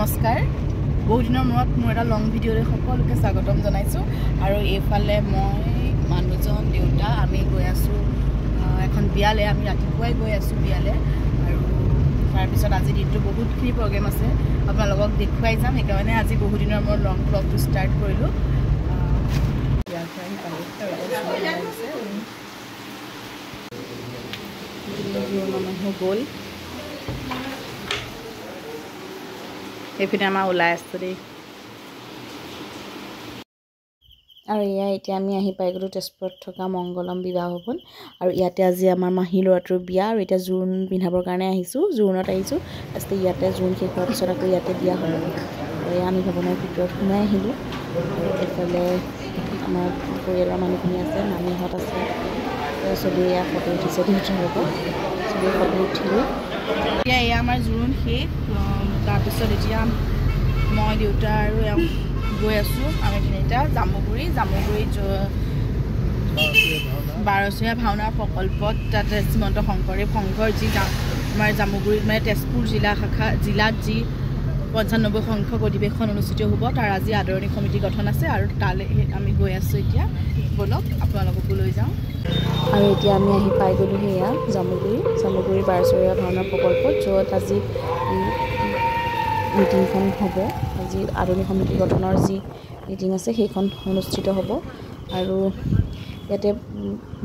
নমস্কাৰ বহুত দিনৰ মূৰত মোৰ এটা লং ভিডিঅ'ৰে সকলোকে স্বাগতম জনাইছোঁ আৰু এইফালে মই মানুহজন দেউতা আমি গৈ আছোঁ এখন বিয়ালে আমি ৰাতিপুৱাই গৈ আছোঁ বিয়ালে আৰু তাৰপিছত আজি দিনটো বহুতখিনি প্ৰগ্ৰেম আছে আপোনালোকক দেখুৱাই যাম সেইকাৰণে আজি বহুত দিনৰ মূৰত লং ব্লগটো ষ্টাৰ্ট কৰিলোঁ মানুহ গ'ল এইপিনে আমাৰ ওলাই আছোঁ দেই আৰু এয়া এতিয়া আমি আহি পাই গ'লোঁ তেজপুৰত থকা মংগলম বিবাহ ভৱন আৰু ইয়াতে আজি আমাৰ মাহী ল'ৰাটোৰ বিয়া আৰু এতিয়া জোৰোণ পিন্ধাবৰ কাৰণে আহিছোঁ জোৰোণত আহিছোঁ তাৰপিছত ইয়াতে জোৰোণ শেষ হোৱাৰ পিছত আকৌ ইয়াতে বিয়া হ'ব আৰু আমি ভৱনৰ ভিতৰত সোমাই আহিলোঁ আৰু এইফালে আমাৰ পৰিয়ালৰ মানুহখিনি আছে মামীহঁত আছে চবেই এয়া ফটো উঠিছে দেউতাৰ লগত চবেই ফটো উঠিলোঁ এতিয়া এয়া আমাৰ জোৰোণ শেষ তাৰপিছত এতিয়া মই দেউতা আৰু গৈ আছোঁ আমি তিনিটা জামুগুৰিত 12চহীয়া ভাওনাৰ প্ৰকল্পত তাতে শ্ৰীমন্ত শংকৰদেৱ সংঘৰ যি আমাৰ জামুগুৰিত মানে তেজপুৰ জিলাত যি 95 সংখ্যক অধিৱেশন অনুষ্ঠিত হ'ব তাৰ আজি আদৰণি সমিতি গঠন আছে আৰু তালৈ আমি গৈ আছোঁ এতিয়া বলক আপোনালোককো লৈ যাওঁ আৰু এতিয়া আমি আহি পাই গ'লোঁ সেয়া জামুগুৰিৰ 12চহীয়া ভাওনাৰ প্ৰকল্পত য'ত আজি মিটিংখন হ'ব আজি আদৰণি সমিতি গঠনৰ যি মিটিং আছে সেইখন অনুষ্ঠিত হ'ব আৰু ইয়াতে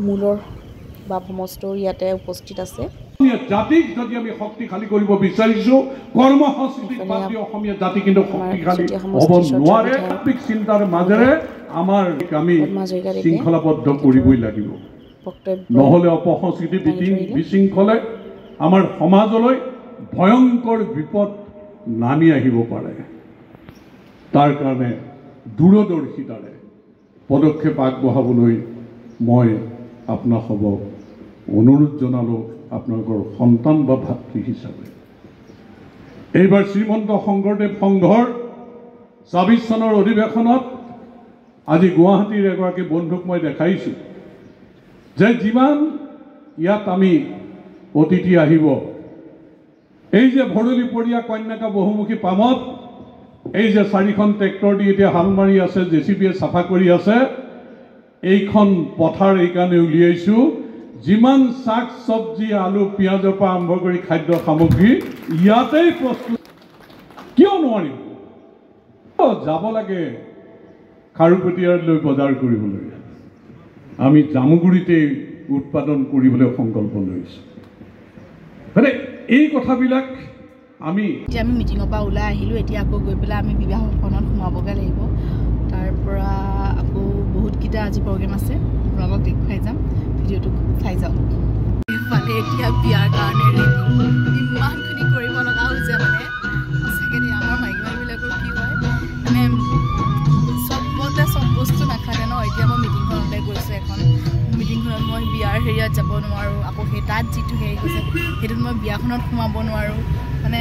মূলৰ বা সমস্ত ইয়াতে উপস্থিত আছে জাতিক যদি আমি শক্তিশালী কৰিব বিচাৰিছোঁ কৰ্মসংস্কৃতিক বাদ দি অসমীয়া জাতি কিন্তু শক্তিশালী হ'ব নোৱাৰে আত্মিক চিন্তাৰ মাজেৰে আমাৰ আমি শৃংখলাবদ্ধ কৰিবই লাগিব নহ'লে অপসংস্কৃতি বিশৃংখলে আমাৰ সমাজলৈ ভয়ংকৰ বিপদ নামি আহিব পাৰে তাৰ কাৰণে দূৰদৰ্শিতাৰে পদক্ষেপ আগবঢ়াবলৈ মই আপোনালোকক অনুৰোধ জনালোঁ আপোনালোকৰ সন্তান বা ভাতৃ হিচাপে এইবাৰ শ্ৰীমন্ত শংকৰদেৱ সংঘৰ ২৬ চনৰ অধিৱেশনত আজি গুৱাহাটীৰ এগৰাকী বন্ধুক মই দেখাইছোঁ যে যিমান ইয়াত আমি অতিথি আহিব এই যে ভৰলীপৰীয়া কন্যাকা বহুমুখী পামত এই যে 4খন ট্ৰেক্টৰ দি এতিয়া হাল মাৰি আছে জেচিবিয়ে চাফা কৰি আছে এইখন পথাৰ এইকাৰণে উলিয়াইছোঁ যিমান শাক চব্জি আলু পিঁয়াজৰ পৰা আৰম্ভ কৰি খাদ্য সামগ্ৰী ইয়াতেই প্ৰস্তুত কিয় নোৱাৰিম যাব লাগে খাৰুপেটীয়ালৈ বজাৰ কৰিবলৈ আমি জামুগুৰিতেই উৎপাদন কৰিবলৈ সংকল্প লৈছোঁ মানে এই কথাবিলাক আমি মিটিঙৰ পৰা ওলাই আহিলোঁ এতিয়া আকৌ গৈ পেলাই আমি বিবাহ ভৱনত সোমাবগৈ লাগিব তাৰ পৰা আকৌ বহুতকেইটা আজি প্ৰগ্ৰেম আছে আপোনালোকক দেখুৱাই যাম ভিডিঅ'টো চাই যাওক ইফালে এতিয়া বিয়াৰ কাৰণে ইমানখিনি কৰিব লগা হৈছে মানে সঁচাকৈ আমাৰ মাইকী মানুহবিলাকৰ কি হয় মানে চবতে চব বস্তু নাখালে ন এতিয়া মই মিটিংখনলৈ গৈছোঁ এখন মিটিংখনত মই বিয়াৰ হেৰিয়াত যাব নোৱাৰোঁ আকৌ সেই তাত যিটো হেৰি গৈছে সেইটোত মই বিয়াখনত সোমাব নোৱাৰোঁ মানে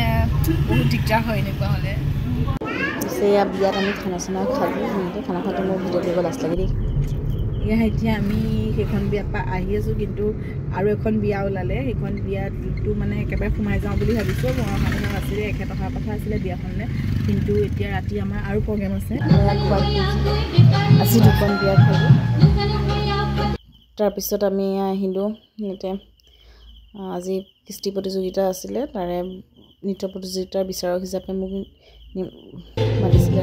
বহুত দিগদাৰ হয় এনেকুৱা হ'লে এয়া বিয়াত আমি খানা চানা খালোঁ সেনেকৈ খানা খাওঁতে মোৰ ভিডিঅ' কৰিব লাজ লাগে দেই এয়া এতিয়া আমি সেইখন বিয়াৰ পৰা আহি আছোঁ কিন্তু আৰু এখন বিয়া ওলালে সেইখন বিয়াত যিটো মানে একেবাৰে সোমাই যাওঁ বুলি ভাবিছোঁ মোৰ মানুহ আছিলে এখেত অহাৰ কথা আছিলে বিয়াখনলৈ কিন্তু এতিয়া ৰাতি আমাৰ আৰু প্ৰগ্ৰেম আছে আজি দুখন বিয়া খালোঁ তাৰপিছত আমি আহিলোঁ ইয়াতে আজি কৃষ্টি প্ৰতিযোগিতা আছিলে তাৰে নৃত্য প্ৰতিযোগিতাৰ বিচাৰক হিচাপে মোক মাতিছিলে